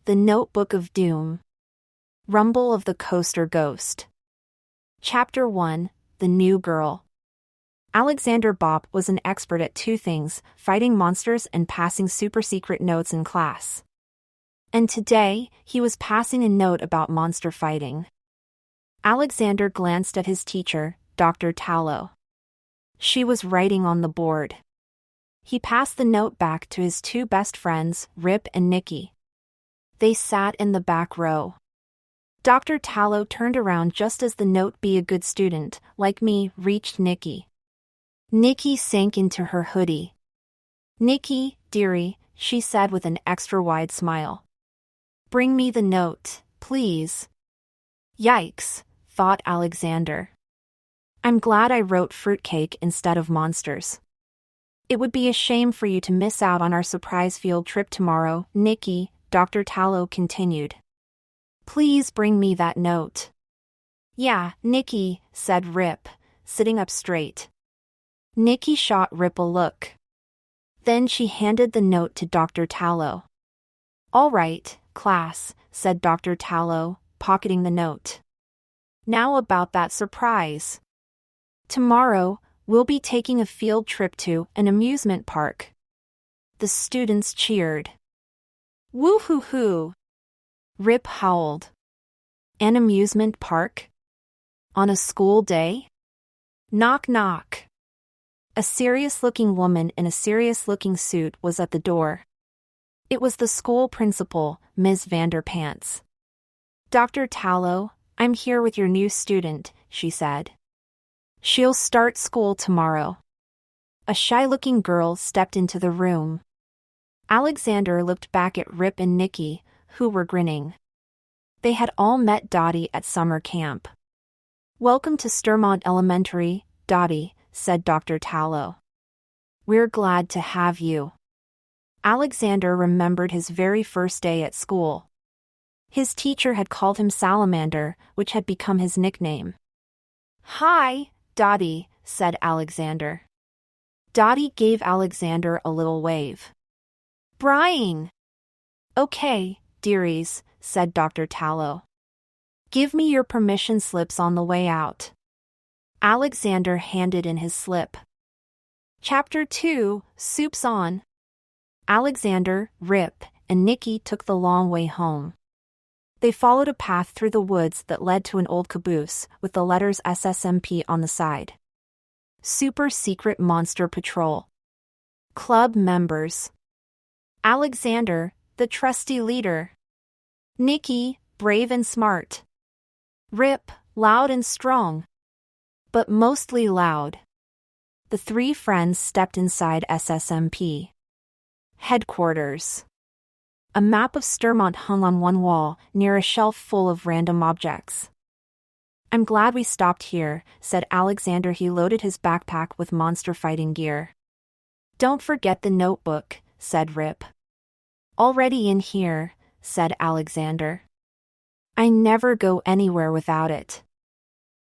The Notebook of Doom. Rumble of the Coaster Ghost. Chapter 1, The New Girl. Alexander Bopp was an expert at two things, fighting monsters and passing super-secret notes in class. And today, he was passing a note about monster fighting. Alexander glanced at his teacher, Dr. Tallow. She was writing on the board. He passed the note back to his two best friends, Rip and Nicky. They sat in the back row. Dr. Tallow turned around just as the note "Be a good student, like me" reached Nicky. Nicky sank into her hoodie. "Nicky, dearie," she said with an extra-wide smile. "Bring me the note, please." Yikes, thought Alexander. I'm glad I wrote fruitcake instead of monsters. It would be a shame for you to miss out on our surprise field trip tomorrow, Nicky, Dr. Tallow continued. Please bring me that note. Yeah, Nicky, said Rip, sitting up straight. Nicky shot Rip a look. Then she handed the note to Dr. Tallow. All right, class, said Dr. Tallow, pocketing the note. Now about that surprise. Tomorrow, we'll be taking a field trip to an amusement park. The students cheered. Woo-hoo-hoo! Rip howled. An amusement park? On a school day? Knock knock. A serious-looking woman in a serious-looking suit was at the door. It was the school principal, Ms. Vanderpants. Dr. Tallow, I'm here with your new student, she said. She'll start school tomorrow. A shy-looking girl stepped into the room. Alexander looked back at Rip and Nicky, who were grinning. They had all met Dottie at summer camp. Welcome to Sturmont Elementary, Dottie, said Dr. Tallow. We're glad to have you. Alexander remembered his very first day at school. His teacher had called him Salamander, which had become his nickname. Hi, Dottie, said Alexander. Dottie gave Alexander a little wave. Brying. Okay, dearies, said Dr. Tallow. Give me your permission slips on the way out. Alexander handed in his slip. Chapter 2, Soup's On. Alexander, Rip, and Nicky took the long way home. They followed a path through the woods that led to an old caboose with the letters SSMP on the side. Super Secret Monster Patrol. Club members. Alexander, the trusty leader. Nicky, brave and smart. Rip, loud and strong. But mostly loud. The three friends stepped inside SSMP. Headquarters. A map of Sturmont hung on one wall, near a shelf full of random objects. I'm glad we stopped here, said Alexander. He loaded his backpack with monster fighting gear. Don't forget the notebook, said Rip. Already in here, said Alexander. I never go anywhere without it.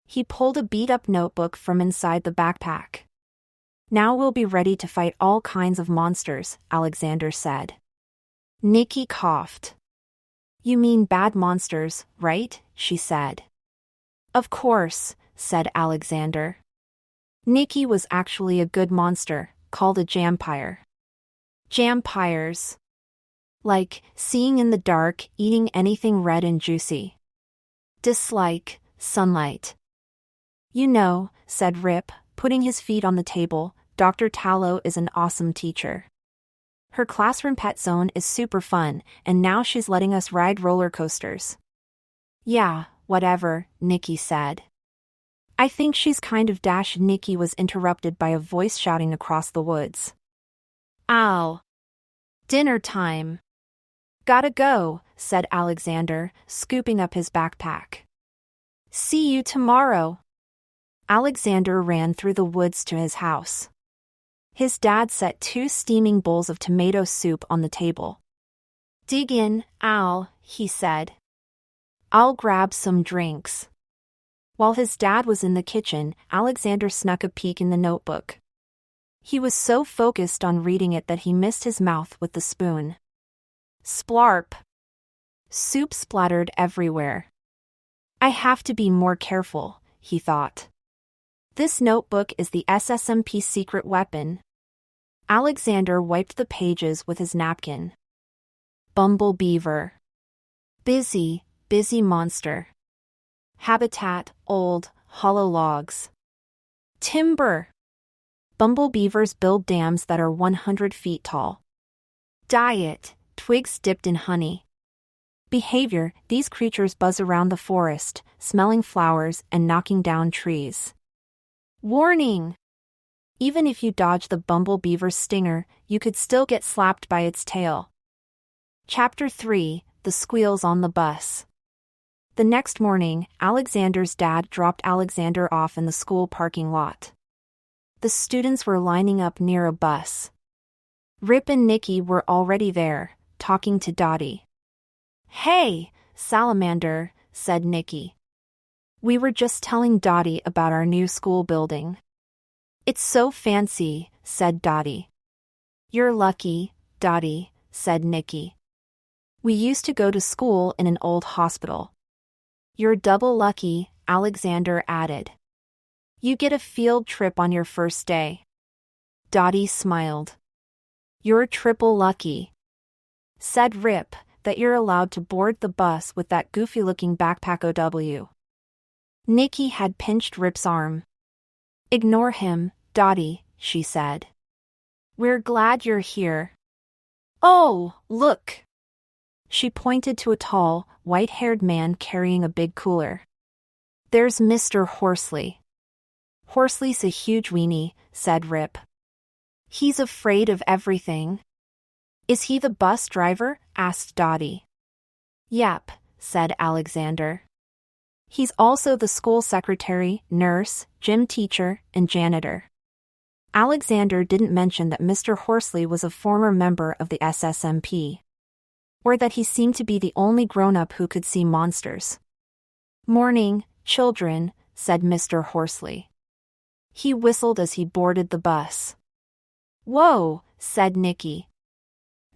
He pulled a beat-up notebook from inside the backpack. Now we'll be ready to fight all kinds of monsters, Alexander said. Nicky coughed. You mean bad monsters, right? She said. Of course, said Alexander. Nicky was actually a good monster, called a jampire. Jampires. Like, seeing in the dark, eating anything red and juicy. Dislike, sunlight. You know, said Rip, putting his feet on the table, Dr. Tallow is an awesome teacher. Her classroom pet zone is super fun, and now she's letting us ride roller coasters. Yeah, whatever, Nicky said. I think she's kind of dash. Nicky was interrupted by a voice shouting across the woods. Ow! Dinner time! Gotta go, said Alexander, scooping up his backpack. See you tomorrow. Alexander ran through the woods to his house. His dad set 2 steaming bowls of tomato soup on the table. Dig in, Al, he said. I'll grab some drinks. While his dad was in the kitchen, Alexander snuck a peek in the notebook. He was so focused on reading it that he missed his mouth with the spoon. Splarp. Soup splattered everywhere. I have to be more careful, he thought. This notebook is the SSMP's secret weapon. Alexander wiped the pages with his napkin. Bumble beaver. Busy, busy monster. Habitat, old, hollow logs. Timber. Bumble beavers build dams that are 100 feet tall. Diet, twigs dipped in honey. Behavior, these creatures buzz around the forest, smelling flowers and knocking down trees. Warning! Even if you dodge the bumble beaver's stinger, you could still get slapped by its tail. Chapter 3, The Squeals on the Bus. The next morning, Alexander's dad dropped Alexander off in the school parking lot. The students were lining up near a bus. Rip and Nikki were already there, talking to Dottie. Hey, Salamander, said Nikki. We were just telling Dottie about our new school building. It's so fancy, said Dottie. You're lucky, Dottie, said Nikki. We used to go to school in an old hospital. You're double lucky, Alexander added. You get a field trip on your first day. Dottie smiled. You're triple lucky. Said Rip, that you're allowed to board the bus with that goofy-looking backpack OW. Nikki had pinched Rip's arm. Ignore him, Dottie, she said. We're glad you're here. Oh, look! She pointed to a tall, white-haired man carrying a big cooler. There's Mr. Horsley. Horsley's a huge weenie, said Rip. He's afraid of everything. Is he the bus driver? Asked Dottie. Yep, said Alexander. He's also the school secretary, nurse, gym teacher, and janitor. Alexander didn't mention that Mr. Horsley was a former member of the SSMP. Or that he seemed to be the only grown-up who could see monsters. Morning, children, said Mr. Horsley. He whistled as he boarded the bus. Whoa, said Nikki.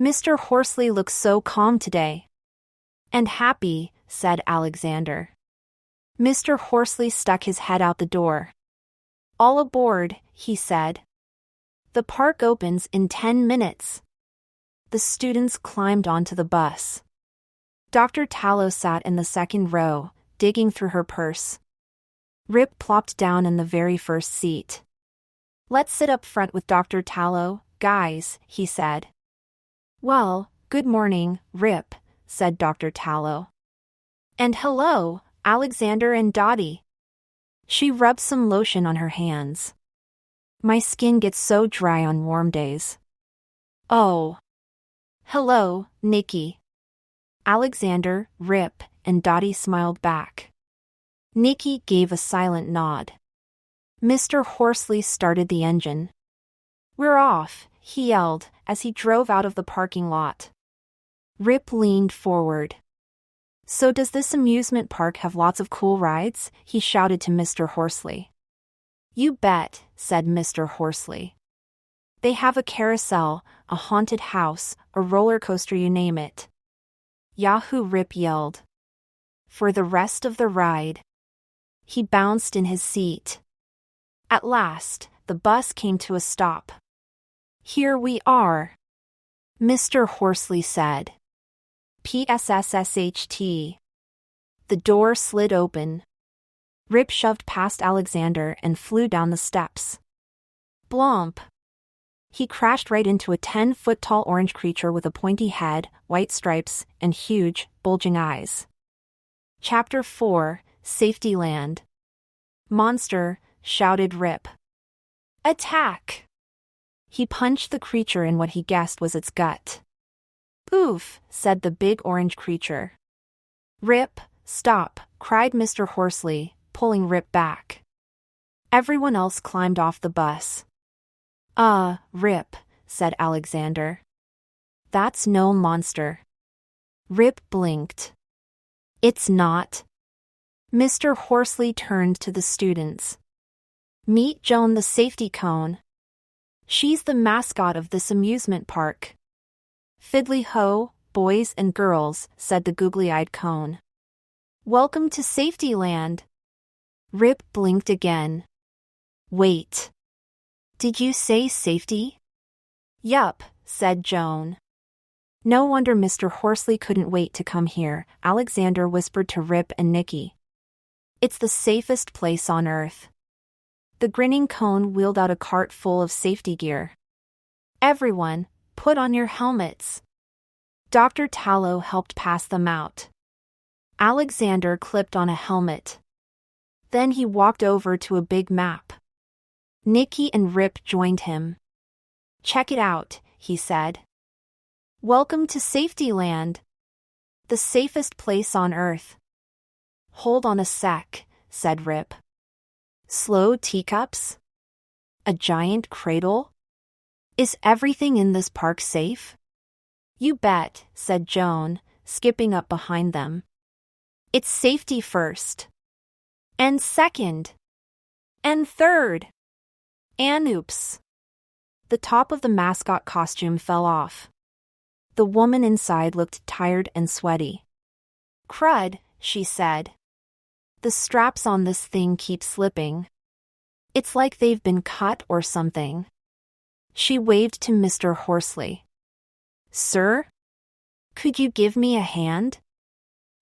Mr. Horsley looks so calm today. And happy, said Alexander. Mr. Horsley stuck his head out the door. All aboard, he said. The park opens in 10 minutes. The students climbed onto the bus. Dr. Tallow sat in the second row, digging through her purse. Rip plopped down in the very first seat. Let's sit up front with Dr. Tallow, guys, he said. Well, good morning, Rip, said Dr. Tallow. And hello, Alexander and Dottie. She rubbed some lotion on her hands. My skin gets so dry on warm days. Oh. Hello, Nikki. Alexander, Rip, and Dottie smiled back. Nikki gave a silent nod. Mr. Horsley started the engine. We're off, he yelled as he drove out of the parking lot. Rip leaned forward. So does this amusement park have lots of cool rides? He shouted to Mr. Horsley. You bet, said Mr. Horsley. They have a carousel, a haunted house, a roller coaster, you name it. Yahoo! Rip yelled. For the rest of the ride. He bounced in his seat. At last, the bus came to a stop. Here we are, Mr. Horsley said. PSSSHT. The door slid open. Rip shoved past Alexander and flew down the steps. Blomp. He crashed right into a 10-foot-tall orange creature with a pointy head, white stripes, and huge, bulging eyes. Chapter 4, Safety Land. Monster, shouted Rip. Attack! He punched the creature in what he guessed was its gut. Oof, said the big orange creature. Rip, stop, cried Mr. Horsley, pulling Rip back. Everyone else climbed off the bus. Rip, said Alexander. That's no monster. Rip blinked. It's not. Mr. Horsley turned to the students. Meet Joan the safety cone. She's the mascot of this amusement park. Fiddly-ho, boys and girls, said the googly-eyed cone. Welcome to Safety Land. Rip blinked again. Wait. Did you say safety? Yup, said Joan. No wonder Mr. Horsley couldn't wait to come here, Alexander whispered to Rip and Nicky. It's the safest place on earth. The grinning cone wheeled out a cart full of safety gear. Everyone, put on your helmets. Dr. Tallow helped pass them out. Alexander clipped on a helmet. Then he walked over to a big map. Nicky and Rip joined him. Check it out, he said. Welcome to Safety Land. The safest place on earth. Hold on a sec, said Rip. Slow teacups? A giant cradle? Is everything in this park safe? You bet, said Joan, skipping up behind them. It's safety first. And second. And third. And oops. The top of the mascot costume fell off. The woman inside looked tired and sweaty. Crud, she said. The straps on this thing keep slipping. It's like they've been cut or something. She waved to Mr. Horsley. Sir? Could you give me a hand?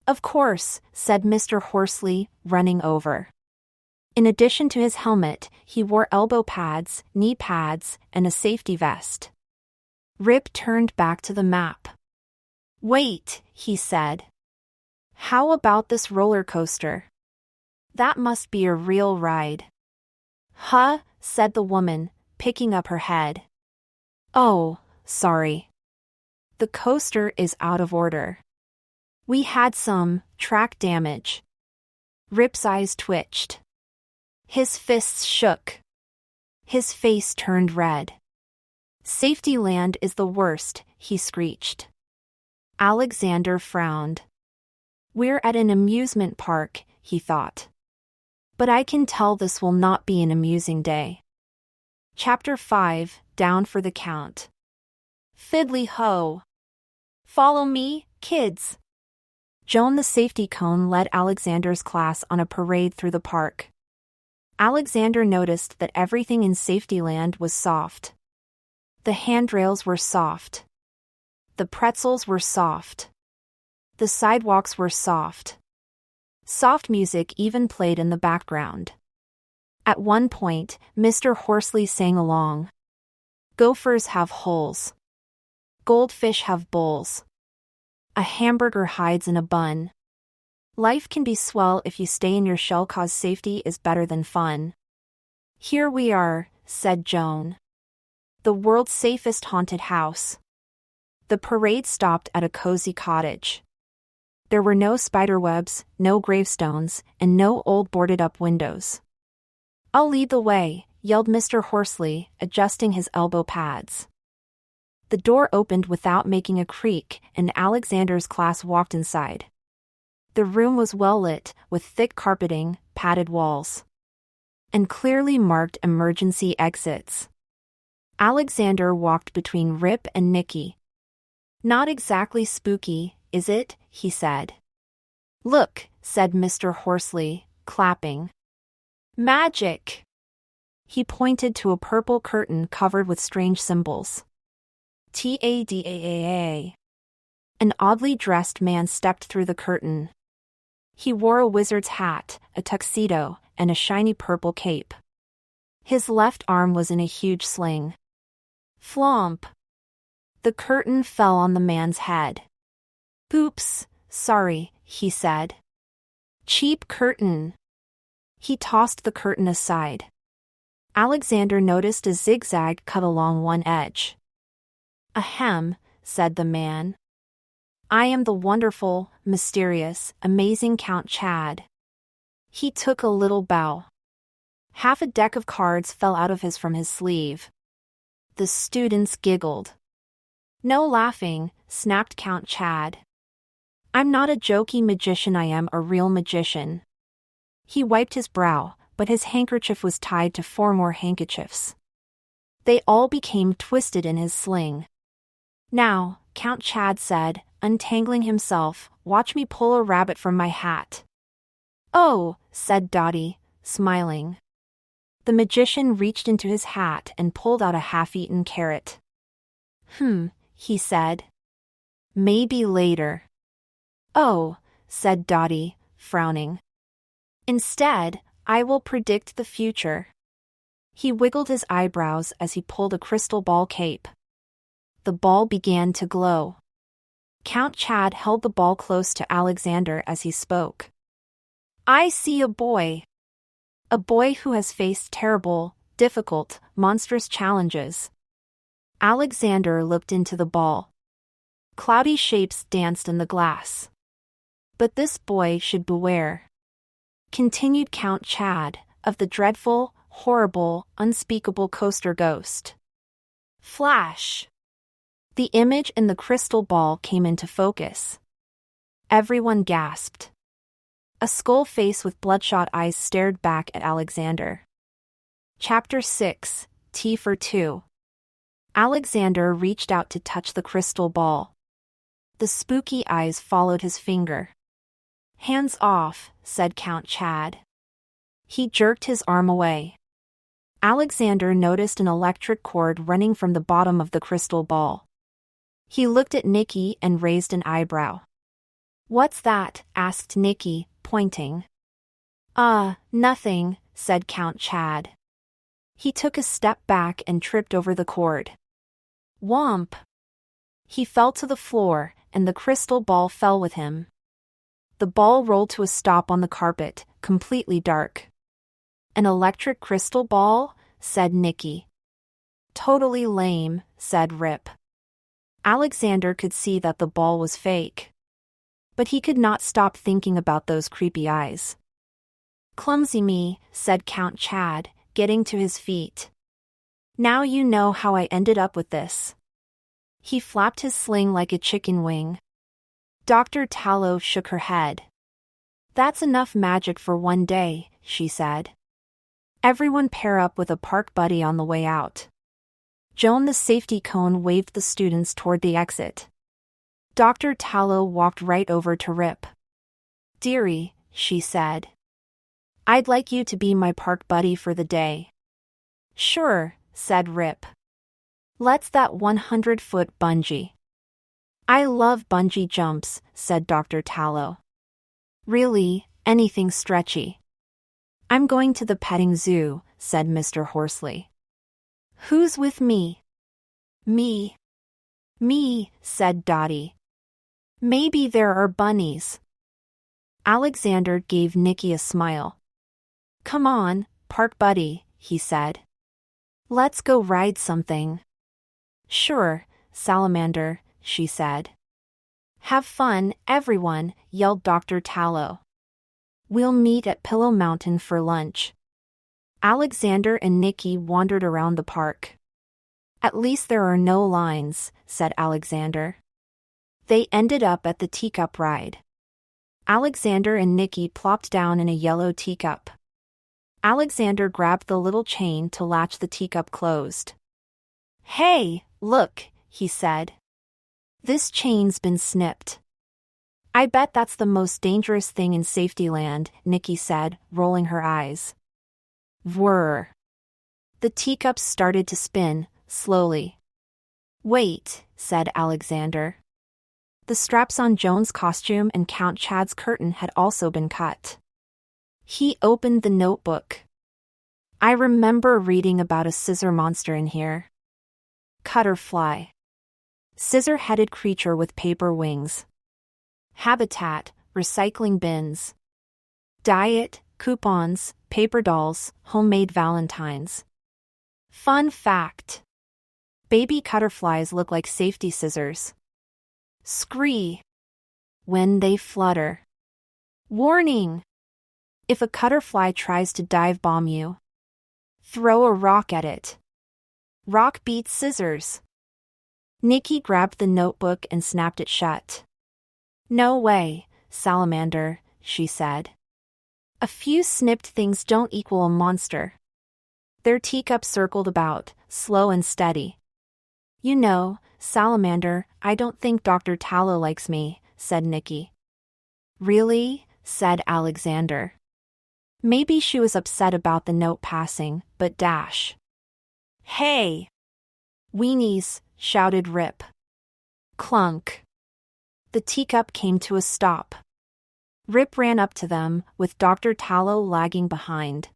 Of course, said Mr. Horsley, running over. In addition to his helmet, he wore elbow pads, knee pads, and a safety vest. Rip turned back to the map. Wait, he said. How about this roller coaster? That must be a real ride. Huh, said the woman, picking up her head. Oh, sorry. The coaster is out of order. We had some track damage. Rip's eyes twitched. His fists shook. His face turned red. Safety Land is the worst, he screeched. Alexander frowned. We're at an amusement park, he thought. But I can tell this will not be an amusing day. Chapter 5, Down for the Count. Fiddly ho! Follow me, kids! Joan the safety cone led Alexander's class on a parade through the park. Alexander noticed that everything in Safety Land was soft. The handrails were soft. The pretzels were soft. The sidewalks were soft. Soft music even played in the background. At one point, Mr. Horsley sang along. Gophers have holes. Goldfish have bowls. A hamburger hides in a bun. Life can be swell if you stay in your shell 'cause safety is better than fun. Here we are, said Joan. The world's safest haunted house. The parade stopped at a cozy cottage. There were no spiderwebs, no gravestones, and no old boarded-up windows. I'll lead the way, yelled Mr. Horsley, adjusting his elbow pads. The door opened without making a creak, and Alexander's class walked inside. The room was well lit, with thick carpeting, padded walls, and clearly marked emergency exits. Alexander walked between Rip and Nicky. Not exactly spooky, is it? He said. Look, said Mr. Horsley, clapping. Magic! He pointed to a purple curtain covered with strange symbols. Tadaa. An oddly dressed man stepped through the curtain. He wore a wizard's hat, a tuxedo, and a shiny purple cape. His left arm was in a huge sling. Flomp! The curtain fell on the man's head. Oops, sorry, he said. Cheap curtain. He tossed the curtain aside. Alexander noticed a zigzag cut along one edge. Ahem, said the man. I am the wonderful, mysterious, amazing Count Chad. He took a little bow. Half a deck of cards fell out of from his sleeve. The students giggled. No laughing, snapped Count Chad. I'm not a jokey magician, I am a real magician. He wiped his brow, but his handkerchief was tied to 4 more handkerchiefs. They all became twisted in his sling. Now, Count Chad said, untangling himself. Watch me pull a rabbit from my hat. Oh, said Dottie, smiling. The magician reached into his hat and pulled out a half-eaten carrot. He said. Maybe later. Oh, said Dottie, frowning. Instead, I will predict the future. He wiggled his eyebrows as he pulled a crystal ball cape. The ball began to glow. Count Chad held the ball close to Alexander as he spoke. I see a boy. A boy who has faced terrible, difficult, monstrous challenges. Alexander looked into the ball. Cloudy shapes danced in the glass. But this boy should beware, continued Count Chad, of the dreadful, horrible, unspeakable coaster ghost. Flash! The image in the crystal ball came into focus. Everyone gasped. A skull face with bloodshot eyes stared back at Alexander. Chapter 6, T for 2. Alexander reached out to touch the crystal ball. The spooky eyes followed his finger. Hands off, said Count Chad. He jerked his arm away. Alexander noticed an electric cord running from the bottom of the crystal ball. He looked at Nikki and raised an eyebrow. What's that? Asked Nikki, pointing. Nothing, said Count Chad. He took a step back and tripped over the cord. Whomp! He fell to the floor, and the crystal ball fell with him. The ball rolled to a stop on the carpet, completely dark. An electric crystal ball? Said Nikki. Totally lame, said Rip. Alexander could see that the ball was fake. But he could not stop thinking about those creepy eyes. Clumsy me, said Count Chad, getting to his feet. Now you know how I ended up with this. He flapped his sling like a chicken wing. Dr. Tallow shook her head. That's enough magic for one day, she said. Everyone pair up with a park buddy on the way out. Joan the safety cone waved the students toward the exit. Dr. Tallow walked right over to Rip. Dearie, she said. I'd like you to be my park buddy for the day. Sure, said Rip. Let's that 100-foot bungee. I love bungee jumps, said Dr. Tallow. Really, anything stretchy. I'm going to the petting zoo, said Mr. Horsley. Who's with me? Me. Me, said Dottie. Maybe there are bunnies. Alexander gave Nikki a smile. Come on, park buddy, he said. Let's go ride something. Sure, Salamander, she said. Have fun, everyone, yelled Dr. Tallow. We'll meet at Pillow Mountain for lunch. Alexander and Nikki wandered around the park. At least there are no lines, said Alexander. They ended up at the teacup ride. Alexander and Nikki plopped down in a yellow teacup. Alexander grabbed the little chain to latch the teacup closed. Hey, look, he said. This chain's been snipped. I bet that's the most dangerous thing in Safetyland, Nikki said, rolling her eyes. Whirr. The teacups started to spin, slowly. Wait, said Alexander. The straps on Joan's costume and Count Chad's curtain had also been cut. He opened the notebook. I remember reading about a scissor monster in here. Cutterfly. Scissor-headed creature with paper wings. Habitat, recycling bins. Diet, coupons, paper dolls, homemade valentines. Fun fact. Baby cutterflies look like safety scissors. Scree. When they flutter. Warning! If a cutterfly tries to dive bomb you, throw a rock at it. Rock beats scissors. Nikki grabbed the notebook and snapped it shut. No way, Salamander, she said. A few snipped things don't equal a monster. Their teacup circled about, slow and steady. You know, Salamander, I don't think Dr. Tallow likes me, said Nicky. Really? Said Alexander. Maybe she was upset about the note passing, but dash. Hey! Weenies, shouted Rip. Clunk. The teacup came to a stop. Rip ran up to them, with Dr. Tallow lagging behind.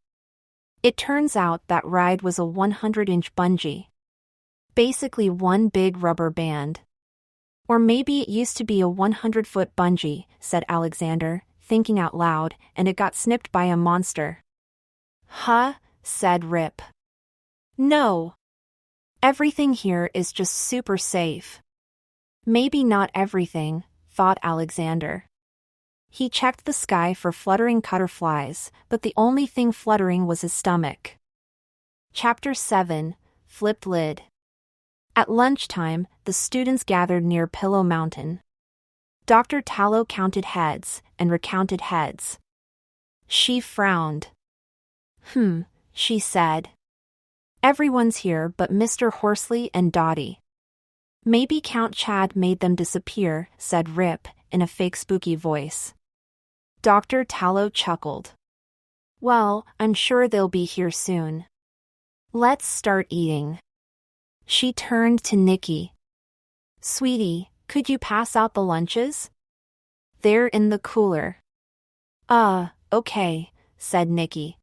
It turns out that ride was a 100-inch bungee. Basically one big rubber band. Or maybe it used to be a 100-foot bungee, said Alexander, thinking out loud, and it got snipped by a monster. Huh? Said Rip. No. Everything here is just super safe. Maybe not everything, thought Alexander. He checked the sky for fluttering cutterflies, but the only thing fluttering was his stomach. Chapter 7, Flipped Lid. At lunchtime, the students gathered near Pillow Mountain. Dr. Tallow counted heads and recounted heads. She frowned. She said. Everyone's here but Mr. Horsley and Dottie. Maybe Count Chad made them disappear, said Rip, in a fake spooky voice. Dr. Tallow chuckled. Well, I'm sure they'll be here soon. Let's start eating. She turned to Nicky. Sweetie, could you pass out the lunches? They're in the cooler. Okay, said Nicky.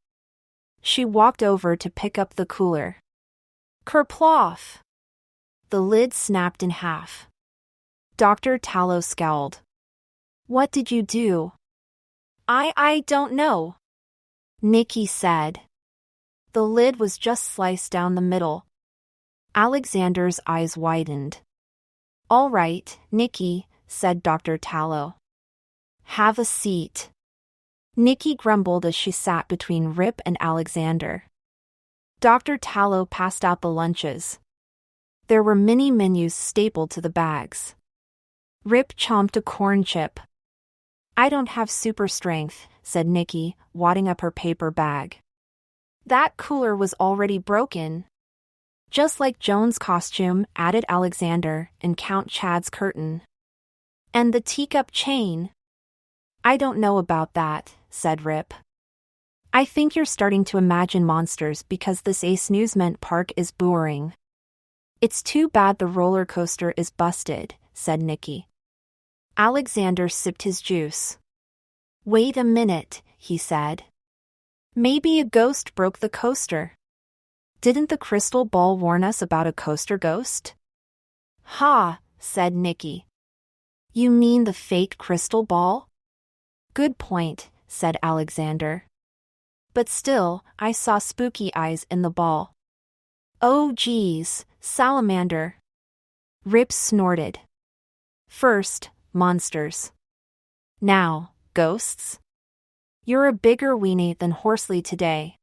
She walked over to pick up the cooler. Kerploff! The lid snapped in half. Dr. Tallow scowled. What did you do? I don't know, Nicky said. The lid was just sliced down the middle. Alexander's eyes widened. All right, Nicky, said Dr. Tallow. Have a seat. Nicky grumbled as she sat between Rip and Alexander. Dr. Tallow passed out the lunches. There were mini menus stapled to the bags. Rip chomped a corn chip. I don't have super strength, said Nicky, wadding up her paper bag. That cooler was already broken. Just like Joan's costume, added Alexander, and Count Chad's curtain. And the teacup chain. I don't know about that, said Rip. I think you're starting to imagine monsters because this amusement park is boring. It's too bad the roller coaster is busted, said Nicky. Alexander sipped his juice. Wait a minute, he said. Maybe a ghost broke the coaster. Didn't the crystal ball warn us about a coaster ghost? Ha, said Nicky. You mean the fake crystal ball? Good point, said Alexander. But still, I saw spooky eyes in the ball. Oh geez, Salamander. Rip snorted. First, monsters. Now, ghosts? You're a bigger weenie than Horsley today.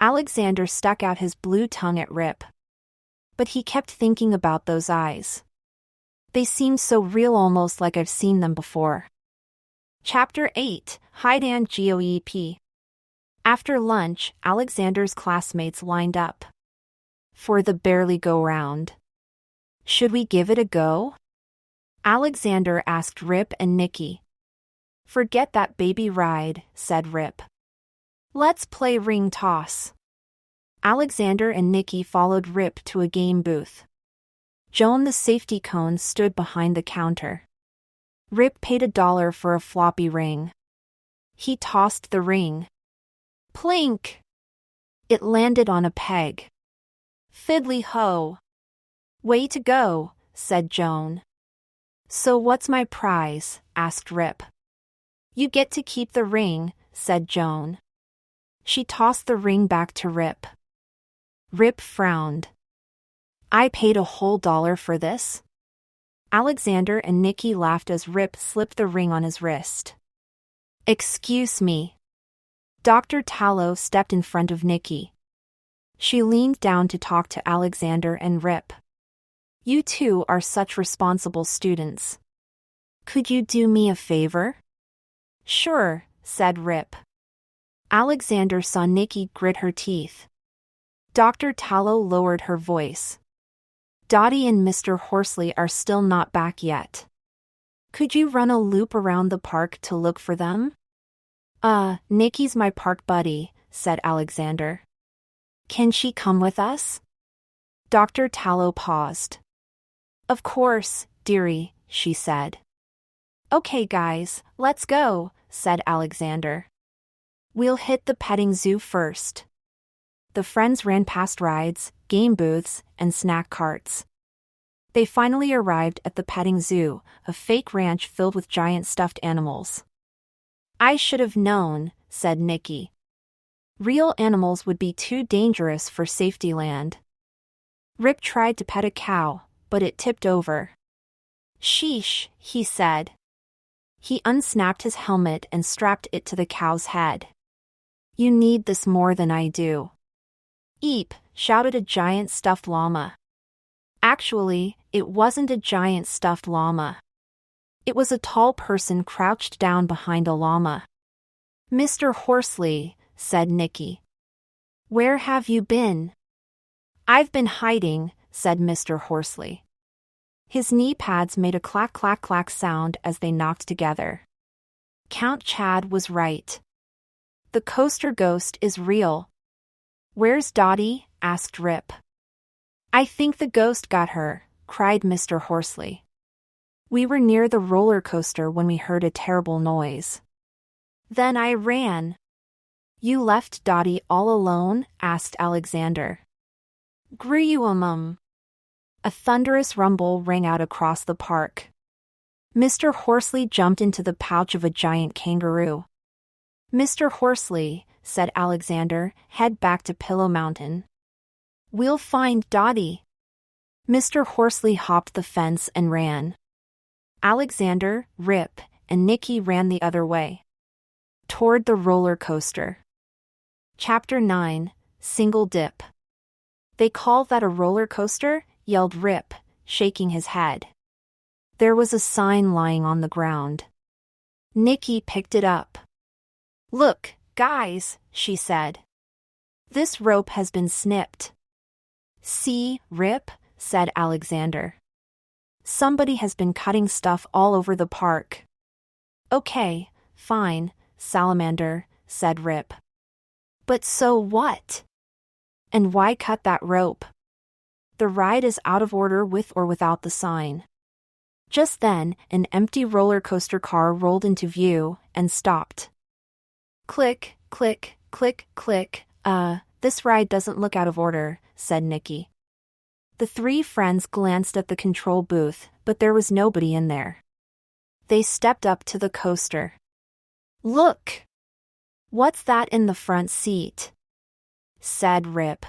Alexander stuck out his blue tongue at Rip. But he kept thinking about those eyes. They seemed so real, almost like I've seen them before. Chapter 8, Hide and Goep. After lunch, Alexander's classmates lined up. For the barely go round. Should we give it a go? Alexander asked Rip and Nicky. Forget that baby ride, said Rip. Let's play ring toss. Alexander and Nicky followed Rip to a game booth. Joan the safety cone stood behind the counter. Rip paid $1 for a floppy ring. He tossed the ring. Plink! It landed on a peg. Fiddly ho! Way to go, said Joan. So what's my prize? Asked Rip. You get to keep the ring, said Joan. She tossed the ring back to Rip. Rip frowned. I paid a whole $1 for this? Alexander and Nicky laughed as Rip slipped the ring on his wrist. Excuse me. Dr. Tallow stepped in front of Nicky. She leaned down to talk to Alexander and Rip. You two are such responsible students. Could you do me a favor? Sure, said Rip. Alexander saw Nicky grit her teeth. Dr. Tallow lowered her voice. Dottie and Mr. Horsley are still not back yet. Could you run a loop around the park to look for them? Nikki's my park buddy, said Alexander. Can she come with us? Dr. Tallow paused. Of course, dearie, she said. Okay guys, let's go, said Alexander. We'll hit the petting zoo first. The friends ran past rides, game booths, and snack carts. They finally arrived at the petting zoo, a fake ranch filled with giant stuffed animals. I should have known, said Nikki. Real animals would be too dangerous for Safetyland. Rip tried to pet a cow, but it tipped over. Sheesh, he said. He unsnapped his helmet and strapped it to the cow's head. You need this more than I do. Eep, shouted a giant stuffed llama. Actually, it wasn't a giant stuffed llama. It was a tall person crouched down behind a llama. Mr. Horsley, said Nikki. Where have you been? I've been hiding, said Mr. Horsley. His knee pads made a clack-clack-clack sound as they knocked together. Count Chad was right. The coaster ghost is real. Where's Dottie? Asked Rip. I think the ghost got her, cried Mr. Horsley. We were near the roller coaster when we heard a terrible noise. Then I ran. You left Dottie all alone? Asked Alexander. Gruyum. A thunderous rumble rang out across the park. Mr. Horsley jumped into the pouch of a giant kangaroo. Mr. Horsley, said Alexander, head back to Pillow Mountain. We'll find Dottie. Mr. Horsley hopped the fence and ran. Alexander, Rip, and Nikki ran the other way. Toward the roller coaster. Chapter 9, Single Dip. They call that a roller coaster? Yelled Rip, shaking his head. There was a sign lying on the ground. Nikki picked it up. Look, guys, she said. This rope has been snipped. See, Rip, said Alexander. Somebody has been cutting stuff all over the park. Okay, fine, Salamander, said Rip. But so what? And why cut that rope? The ride is out of order with or without the sign. Just then, an empty roller coaster car rolled into view and stopped. Click, click, click, click. This ride doesn't look out of order, said Nikki. The three friends glanced at the control booth, but there was nobody in there. They stepped up to the coaster. Look! What's that in the front seat? Said Rip.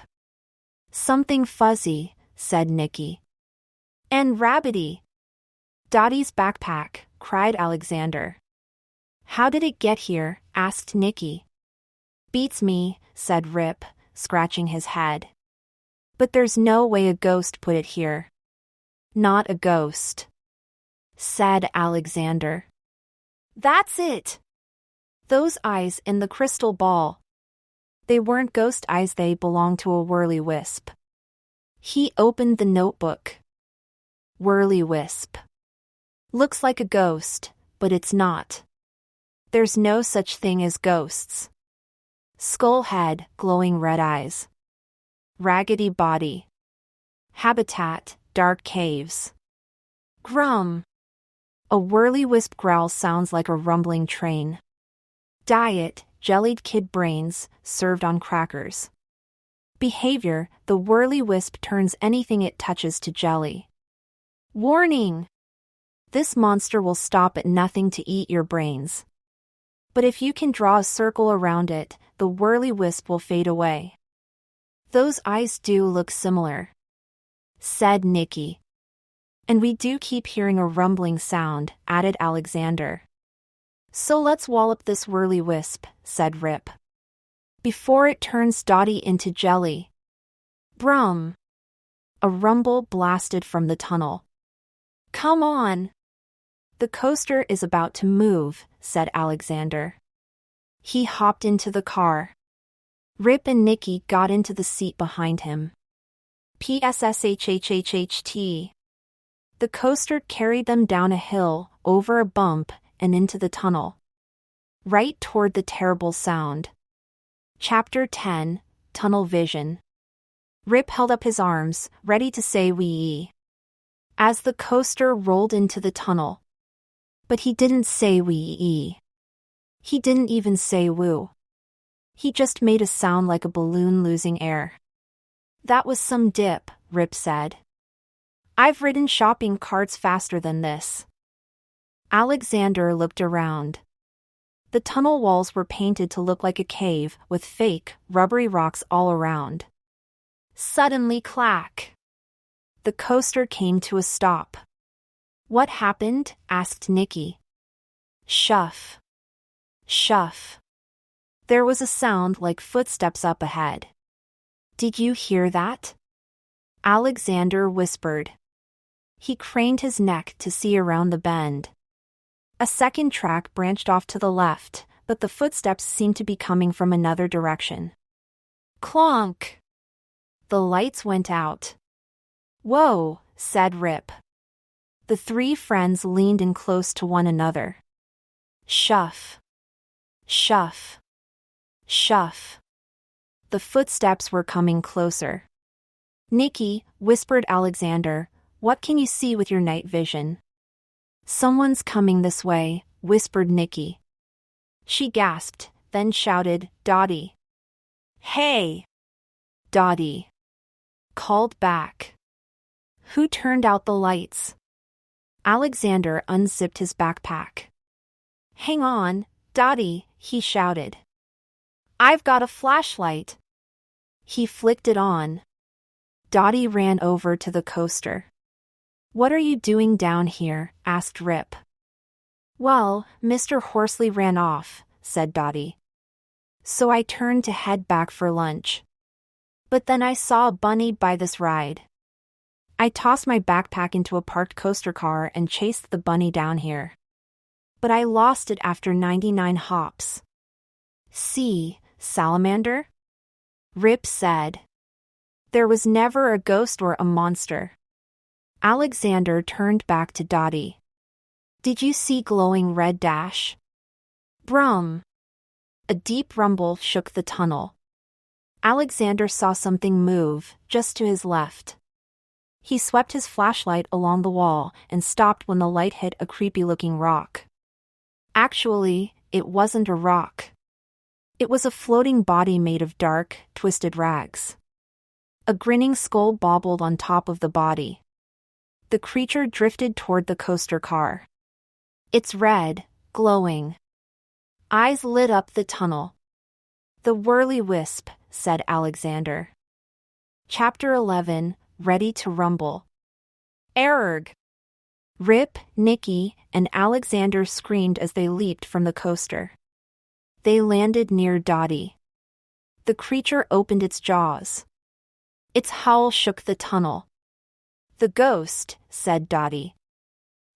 Something fuzzy, said Nikki. And rabbity. Dottie's backpack, cried Alexander. How did it get here? Asked Nikki. Beats me, said Rip, scratching his head. But there's no way a ghost put it here. Not a ghost, said Alexander. That's it! Those eyes in the crystal ball. They weren't ghost eyes, they belonged to a whirly-wisp. He opened the notebook. Whirly-wisp. Looks like a ghost, but it's not. There's no such thing as ghosts. Skull head, glowing red eyes. Raggedy body. Habitat, dark caves. Grum. A whirly-wisp growl sounds like a rumbling train. Diet, jellied kid brains, served on crackers. Behavior, the whirly-wisp turns anything it touches to jelly. Warning! This monster will stop at nothing to eat your brains. But if you can draw a circle around it, the whirly-wisp will fade away. Those eyes do look similar, said Nikki. And we do keep hearing a rumbling sound, added Alexander. So let's wallop this whirly-wisp, said Rip. Before it turns Dottie into jelly. Brum! A rumble blasted from the tunnel. Come on! The coaster is about to move, said Alexander. He hopped into the car. Rip and Nikki got into the seat behind him. PSSHHHHT. The coaster carried them down a hill, over a bump, and into the tunnel. Right toward the terrible sound. Chapter 10, Tunnel Vision. Rip held up his arms, ready to say wee. As the coaster rolled into the tunnel. But he didn't say wee. He didn't even say woo. He just made a sound like a balloon losing air. That was some dip, Rip said. I've ridden shopping carts faster than this. Alexander looked around. The tunnel walls were painted to look like a cave, with fake, rubbery rocks all around. Suddenly clack! The coaster came to a stop. What happened? Asked Nicky. Shuff. Shuff. There was a sound like footsteps up ahead. Did you hear that? Alexander whispered. He craned his neck to see around the bend. A second track branched off to the left, but the footsteps seemed to be coming from another direction. Clonk! The lights went out. Whoa, said Rip. The three friends leaned in close to one another. Shuff. Shuff. Shuff. The footsteps were coming closer. Nicky, whispered Alexander, what can you see with your night vision? Someone's coming this way, whispered Nicky. She gasped, then shouted, Dottie. Hey! Dottie called back. Who turned out the lights? Alexander unzipped his backpack. Hang on, Dottie, he shouted. I've got a flashlight. He flicked it on. Dottie ran over to the coaster. What are you doing down here? Asked Rip. Well, Mr. Horsley ran off, said Dottie. So I turned to head back for lunch. But then I saw a bunny by this ride. I tossed my backpack into a parked coaster car and chased the bunny down here. But I lost it after 99 hops. See, salamander? Rip said. There was never a ghost or a monster. Alexander turned back to Dottie. Did you see glowing red dash? Brum! A deep rumble shook the tunnel. Alexander saw something move, just to his left. He swept his flashlight along the wall and stopped when the light hit a creepy-looking rock. Actually, it wasn't a rock. It was a floating body made of dark, twisted rags. A grinning skull bobbled on top of the body. The creature drifted toward the coaster car. It's red, glowing. Eyes lit up the tunnel. The whirly-wisp, said Alexander. Chapter 11, Ready to Rumble. Erg! Rip, Nicky, and Alexander screamed as they leaped from the coaster. They landed near Dottie. The creature opened its jaws. Its howl shook the tunnel. The ghost, said Dottie.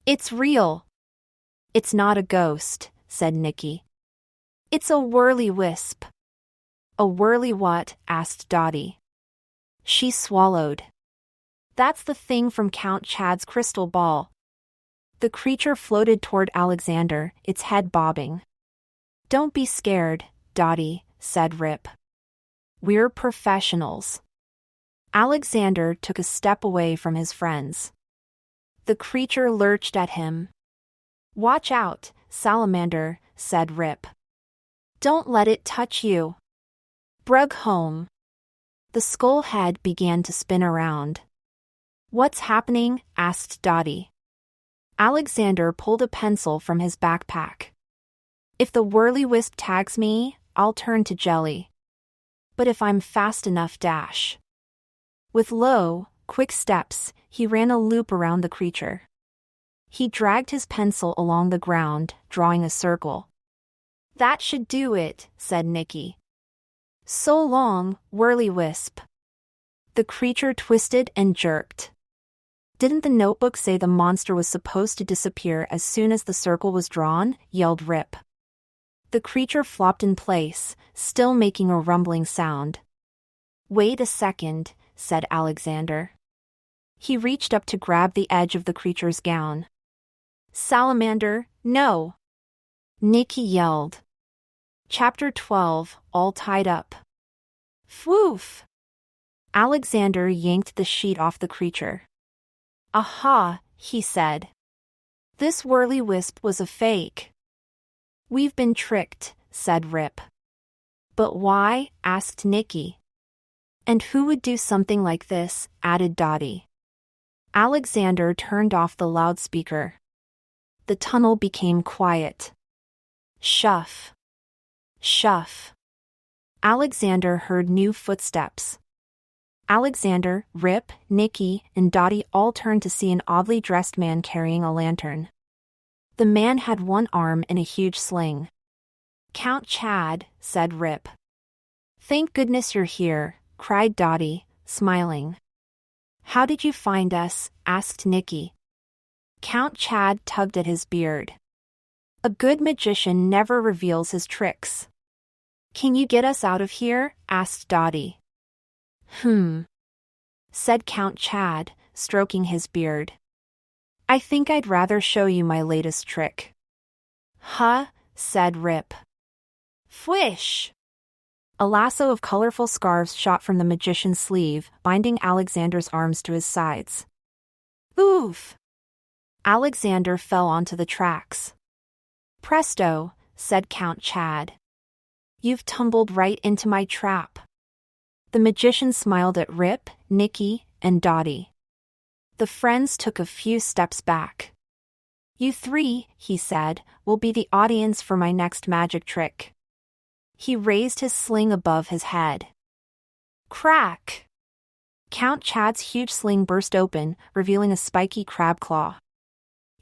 It's real. It's not a ghost, said Nicky. It's a whirly-wisp. A whirly what? Asked Dottie. She swallowed. That's the thing from Count Chad's crystal ball. The creature floated toward Alexander, its head bobbing. Don't be scared, Dottie, said Rip. We're professionals. Alexander took a step away from his friends. The creature lurched at him. Watch out, salamander, said Rip. Don't let it touch you. Brug home. The skull head began to spin around. What's happening? Asked Dottie. Alexander pulled a pencil from his backpack. If the whirly-wisp tags me, I'll turn to jelly. But if I'm fast enough, dash. With low, quick steps, he ran a loop around the creature. He dragged his pencil along the ground, drawing a circle. That should do it, said Nicky. So long, whirly-wisp. The creature twisted and jerked. Didn't the notebook say the monster was supposed to disappear as soon as the circle was drawn? Yelled Rip. The creature flopped in place, still making a rumbling sound. Wait a second, said Alexander. He reached up to grab the edge of the creature's gown. Salamander, no! Nicky yelled. Chapter 12, All Tied Up. Woof! Alexander yanked the sheet off the creature. Aha, he said. This whirly-wisp was a fake. We've been tricked, said Rip. But why? Asked Nicky. And who would do something like this? Added Dottie. Alexander turned off the loudspeaker. The tunnel became quiet. Shuff. Shuff. Alexander heard new footsteps. Alexander, Rip, Nicky, and Dottie all turned to see an oddly dressed man carrying a lantern. The man had one arm in a huge sling. Count Chad, said Rip. Thank goodness you're here, cried Dottie, smiling. How did you find us? Asked Nicky. Count Chad tugged at his beard. A good magician never reveals his tricks. Can you get us out of here? Asked Dottie. Said Count Chad, stroking his beard. I think I'd rather show you my latest trick. Huh? Said Rip. Fwish! A lasso of colorful scarves shot from the magician's sleeve, binding Alexander's arms to his sides. Oof! Alexander fell onto the tracks. Presto, said Count Chad. You've tumbled right into my trap. The magician smiled at Rip, Nicky, and Dottie. The friends took a few steps back. You three, he said, will be the audience for my next magic trick. He raised his sling above his head. Crack! Count Chad's huge sling burst open, revealing a spiky crab claw.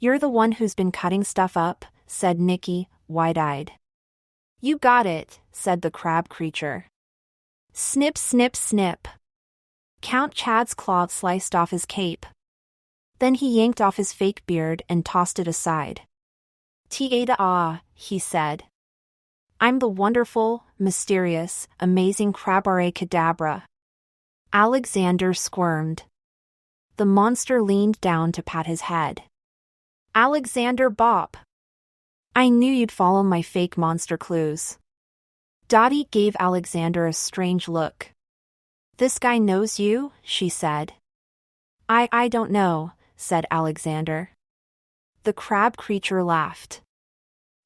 You're the one who's been cutting stuff up, said Nicky, wide-eyed. You got it, said the crab creature. Snip, snip, snip. Count Chad's claw sliced off his cape. Then he yanked off his fake beard and tossed it aside. Ta-da, he said. I'm the wonderful, mysterious, amazing Crabare-Cadabra. Alexander squirmed. The monster leaned down to pat his head. Alexander Bop! I knew you'd follow my fake monster clues. Dottie gave Alexander a strange look. This guy knows you, she said. I don't know, said Alexander. The crab creature laughed.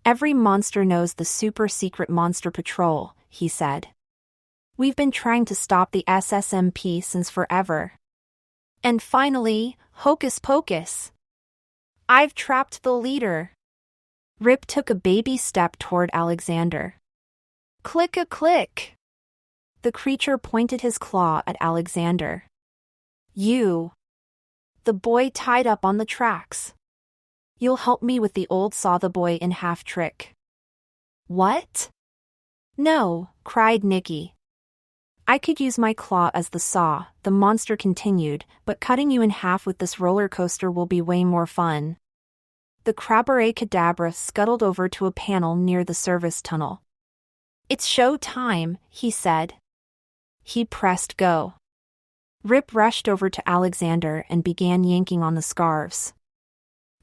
Every monster knows the super secret monster patrol, he said. We've been trying to stop the SSMP since forever. And finally, hocus pocus. I've trapped the leader. Rip took a baby step toward Alexander. Click-a-click. The creature pointed his claw at Alexander. You. The boy tied up on the tracks. You'll help me with the old saw-the-boy-in-half trick. What? No, cried Nicky. I could use my claw as the saw, the monster continued, but cutting you in half with this roller coaster will be way more fun. The Crabare-Cadabra scuttled over to a panel near the service tunnel. It's show time, he said. He pressed go. Rip rushed over to Alexander and began yanking on the scarves.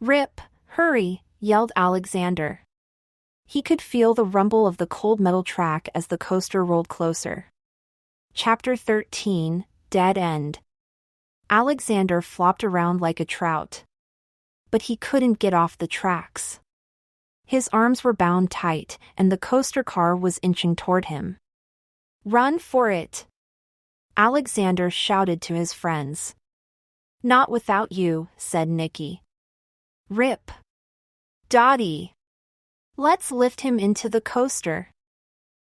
Rip, hurry, yelled Alexander. He could feel the rumble of the cold metal track as the coaster rolled closer. Chapter 13, Dead End. Alexander flopped around like a trout. But he couldn't get off the tracks. His arms were bound tight, and the coaster car was inching toward him. Run for it! Alexander shouted to his friends. Not without you, said Nicky. Rip. Dottie. Let's lift him into the coaster.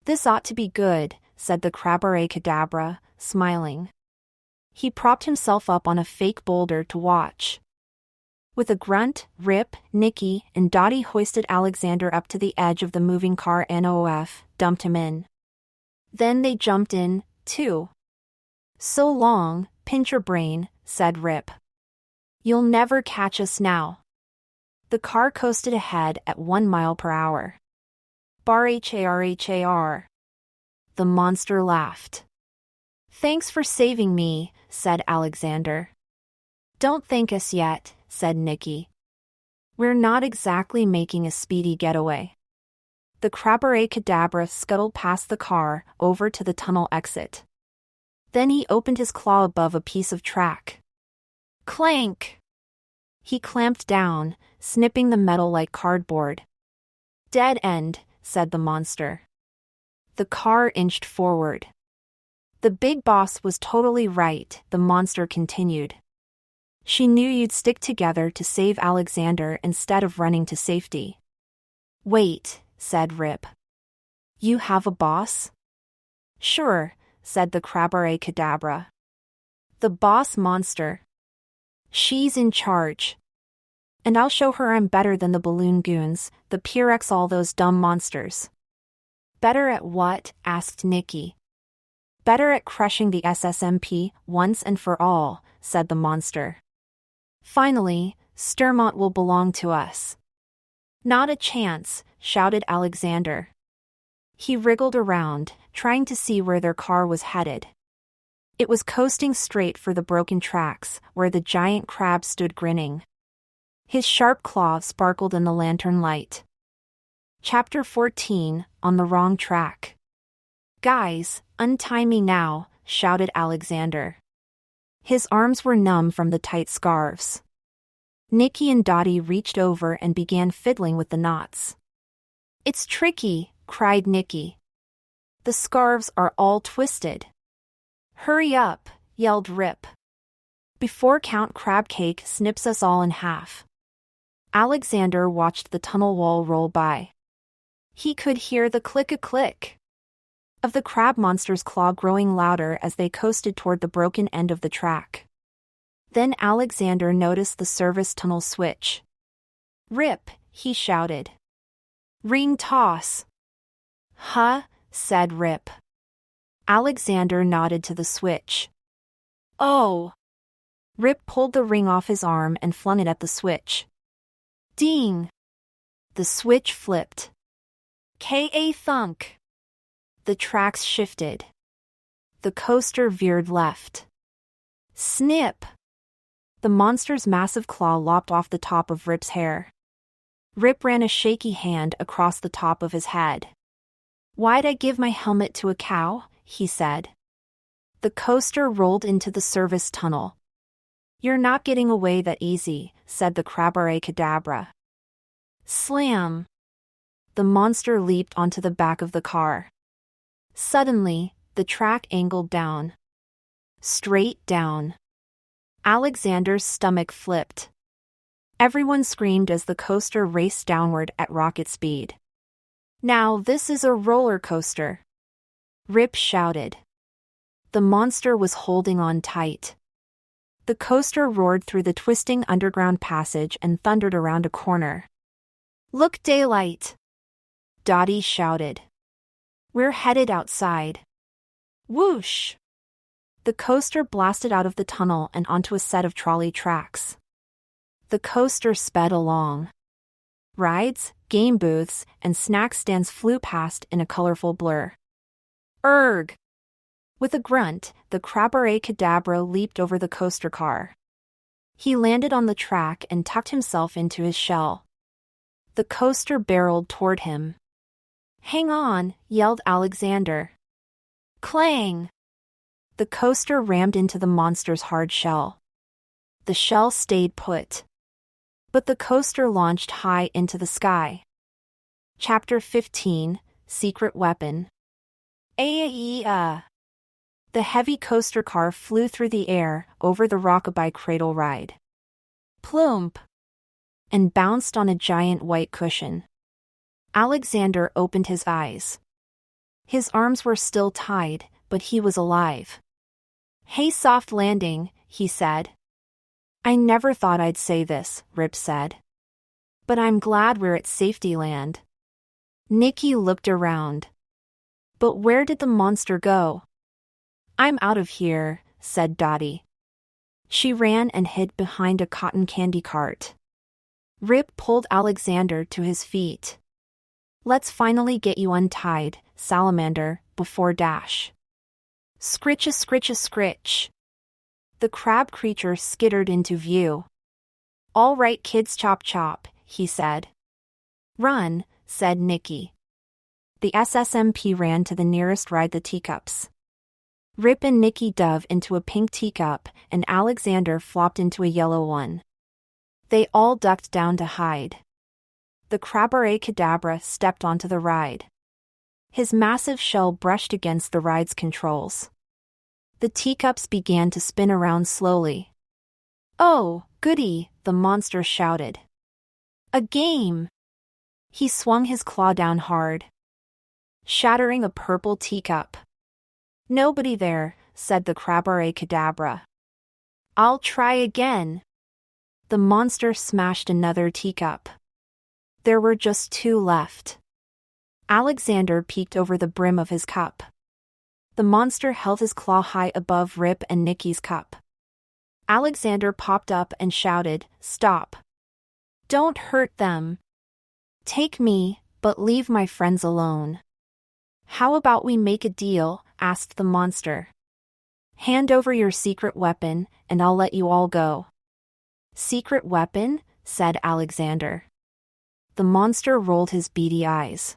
This ought to be good, said the Crabare-Cadabra, smiling. He propped himself up on a fake boulder to watch. With a grunt, Rip, Nicky, and Dottie hoisted Alexander up to the edge of the moving car and dumped him in. Then they jumped in, too. So long, pinch your brain, said Rip. You'll never catch us now. The car coasted ahead at 1 mile per hour. Bar har. The monster laughed. Thanks for saving me, said Alexander. Don't thank us yet, said Nicky. We're not exactly making a speedy getaway. The Crabber-a-Cadabra scuttled past the car, over to the tunnel exit. Then he opened his claw above a piece of track. Clank! He clamped down, snipping the metal like cardboard. Dead end, said the monster. The car inched forward. The big boss was totally right, the monster continued. She knew you'd stick together to save Alexander instead of running to safety. Wait, said Rip. You have a boss? Sure, said the Crabber-a-Cadabra. The boss monster. She's in charge. And I'll show her I'm better than the balloon goons, the P-Rex all those dumb monsters. Better at what? Asked Nicky. Better at crushing the SSMP, once and for all, said the monster. Finally, Stermont will belong to us. Not a chance, shouted Alexander. He wriggled around, trying to see where their car was headed. It was coasting straight for the broken tracks, where the giant crab stood grinning. His sharp claw sparkled in the lantern light. Chapter 14, On the Wrong Track. Guys, untie me now, shouted Alexander. His arms were numb from the tight scarves. Nicky and Dottie reached over and began fiddling with the knots. It's tricky, cried Nicky. The scarves are all twisted. Hurry up, yelled Rip. Before Count Crabcake snips us all in half. Alexander watched the tunnel wall roll by. He could hear the click-a-click of the crab monster's claw growing louder as they coasted toward the broken end of the track. Then Alexander noticed the service tunnel switch. Rip, he shouted. Ring toss. Huh, said Rip. Alexander nodded to the switch. Oh! Rip pulled the ring off his arm and flung it at the switch. Ding! The switch flipped. K.A. thunk! The tracks shifted. The coaster veered left. Snip! The monster's massive claw lopped off the top of Rip's hair. Rip ran a shaky hand across the top of his head. Why'd I give my helmet to a cow? He said. The coaster rolled into the service tunnel. You're not getting away that easy, said the Crabber-a-Cadabra. Slam! The monster leaped onto the back of the car. Suddenly, the track angled down. Straight down. Alexander's stomach flipped. Everyone screamed as the coaster raced downward at rocket speed. Now this is a roller coaster, Rip shouted. The monster was holding on tight. The coaster roared through the twisting underground passage and thundered around a corner. Look, daylight! Dottie shouted. We're headed outside. Whoosh! The coaster blasted out of the tunnel and onto a set of trolley tracks. The coaster sped along. Rides, game booths, and snack stands flew past in a colorful blur. Erg! With a grunt, the Crabber-a-Cadabra leaped over the coaster car. He landed on the track and tucked himself into his shell. The coaster barreled toward him. Hang on, yelled Alexander. Clang! The coaster rammed into the monster's hard shell. The shell stayed put. But the coaster launched high into the sky. Chapter 15, Secret Weapon. The heavy coaster car flew through the air over the rockabye cradle ride. Plump! And bounced on a giant white cushion. Alexander opened his eyes. His arms were still tied, but he was alive. Hey, soft landing, he said. I never thought I'd say this, Rip said. But I'm glad we're at safety land. Nicky looked around. But where did the monster go? I'm out of here, said Dottie. She ran and hid behind a cotton candy cart. Rip pulled Alexander to his feet. Let's finally get you untied, Salamander, before Dash. Scritch. The crab creature skittered into view. All right, kids, chop chop, he said. Run, said Nicky. The SSMP ran to the nearest ride, the teacups. Rip and Nicky dove into a pink teacup, and Alexander flopped into a yellow one. They all ducked down to hide. The Crabbaracadabra stepped onto the ride. His massive shell brushed against the ride's controls. The teacups began to spin around slowly. Oh, goody, the monster shouted. A game! He swung his claw down hard, shattering a purple teacup. Nobody there, said the Crabbaracadabra. I'll try again. The monster smashed another teacup. There were just 2 left. Alexander peeked over the brim of his cup. The monster held his claw high above Rip and Nicky's cup. Alexander popped up and shouted, Stop! Don't hurt them! Take me, but leave my friends alone. How about we make a deal? Asked the monster. Hand over your secret weapon, and I'll let you all go. Secret weapon? Said Alexander. The monster rolled his beady eyes.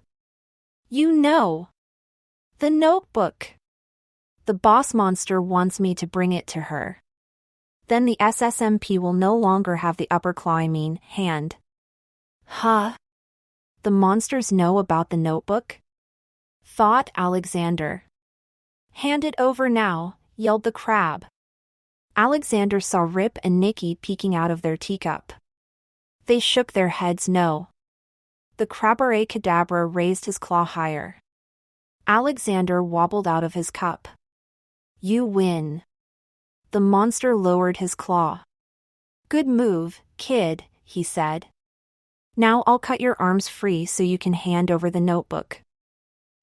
You know. The notebook. The boss monster wants me to bring it to her. Then the SSMP will no longer have the upper claw, hand. Huh? The monsters know about the notebook? Thought Alexander. Hand it over now, yelled the crab. Alexander saw Rip and Nicky peeking out of their teacup. They shook their heads no. The Crabbaracadabra raised his claw higher. Alexander wobbled out of his cup. You win. The monster lowered his claw. Good move, kid, he said. Now I'll cut your arms free so you can hand over the notebook.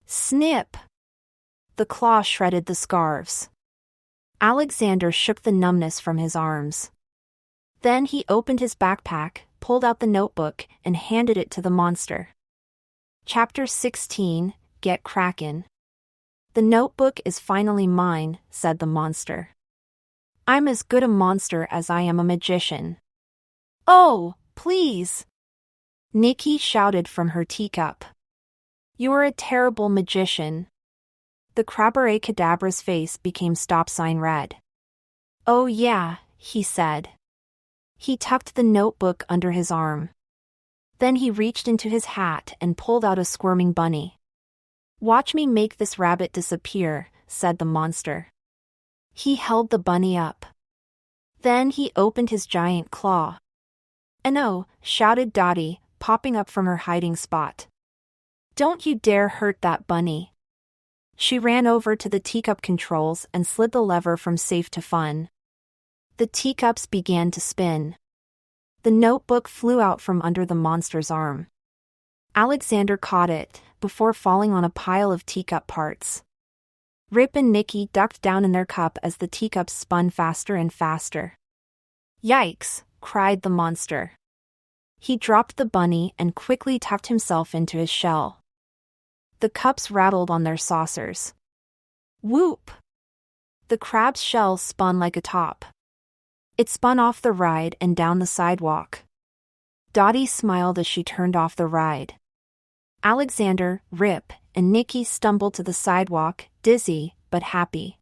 Snip! The claw shredded the scarves. Alexander shook the numbness from his arms. Then he opened his backpack, pulled out the notebook, and handed it to the monster. Chapter 16, Get Crackin'. The notebook is finally mine, said the monster. I'm as good a monster as I am a magician. Oh, please! Nicky shouted from her teacup. You're a terrible magician. The Crabbaracadabra's face became stop sign red. Oh yeah, he said. He tucked the notebook under his arm. Then he reached into his hat and pulled out a squirming bunny. Watch me make this rabbit disappear, said the monster. He held the bunny up. Then he opened his giant claw. No, shouted Dottie, popping up from her hiding spot. Don't you dare hurt that bunny. She ran over to the teacup controls and slid the lever from safe to fun. The teacups began to spin. The notebook flew out from under the monster's arm. Alexander caught it, before falling on a pile of teacup parts. Rip and Nicky ducked down in their cup as the teacups spun faster and faster. Yikes, cried the monster. He dropped the bunny and quickly tucked himself into his shell. The cups rattled on their saucers. Whoop! The crab's shell spun like a top. It spun off the ride and down the sidewalk. Dottie smiled as she turned off the ride. Alexander, Rip, and Nicky stumbled to the sidewalk, dizzy, but happy.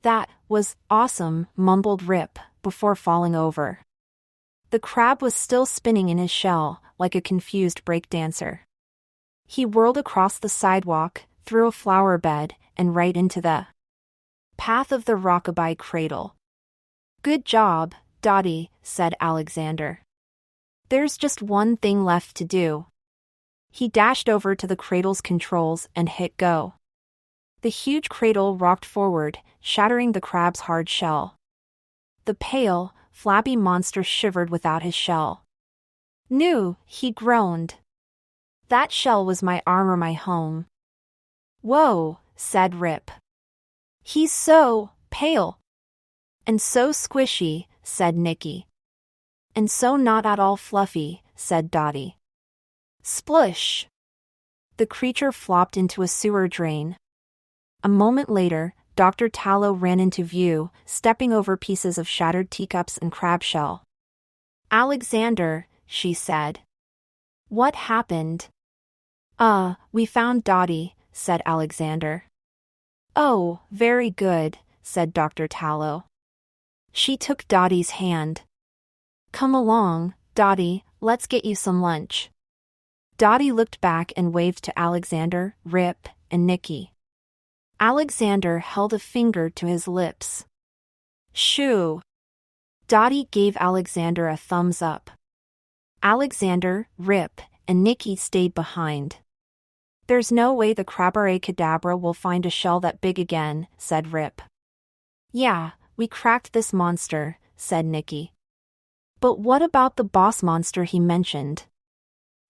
That was awesome, mumbled Rip, before falling over. The crab was still spinning in his shell, like a confused breakdancer. He whirled across the sidewalk, through a flower bed, and right into the path of the rockabye cradle. Good job, Dottie, said Alexander. There's just one thing left to do. He dashed over to the cradle's controls and hit go. The huge cradle rocked forward, shattering the crab's hard shell. The pale, flabby monster shivered without his shell. "No," he groaned. "That shell was my armor, my home." "Whoa," said Rip. "He's so pale." "And so squishy," said Nicky. "And so not at all fluffy," said Dottie. Splush! The creature flopped into a sewer drain. A moment later, Dr. Tallow ran into view, stepping over pieces of shattered teacups and crab shell. Alexander, she said. What happened? We found Dottie, said Alexander. Oh, very good, said Dr. Tallow. She took Dottie's hand. Come along, Dottie, let's get you some lunch. Dottie looked back and waved to Alexander, Rip, and Nicky. Alexander held a finger to his lips. Shoo! Dottie gave Alexander a thumbs up. Alexander, Rip, and Nicky stayed behind. There's no way the Crabbaracadabra will find a shell that big again, said Rip. Yeah, we cracked this monster, said Nicky. But what about the boss monster he mentioned?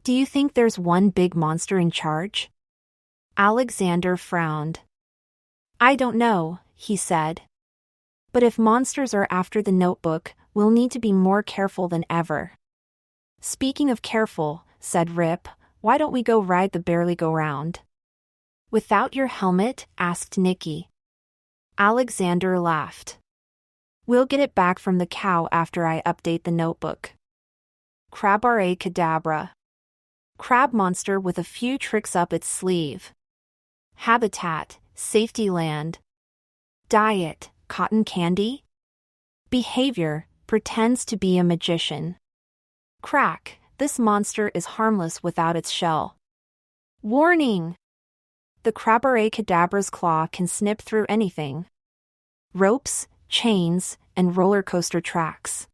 Do you think there's one big monster in charge? Alexander frowned. I don't know, he said. But if monsters are after the notebook, we'll need to be more careful than ever. Speaking of careful, said Rip, why don't we go ride the merry-go-round? Without your helmet? Asked Nicky. Alexander laughed. We'll get it back from the cow after I update the notebook. Crabbaracadabra. Crab monster with a few tricks up its sleeve. Habitat, safety land. Diet, cotton candy. Behavior, pretends to be a magician. Crack, this monster is harmless without its shell. Warning! The Crabbaracadabra's claw can snip through anything. Ropes, chains, and roller coaster tracks.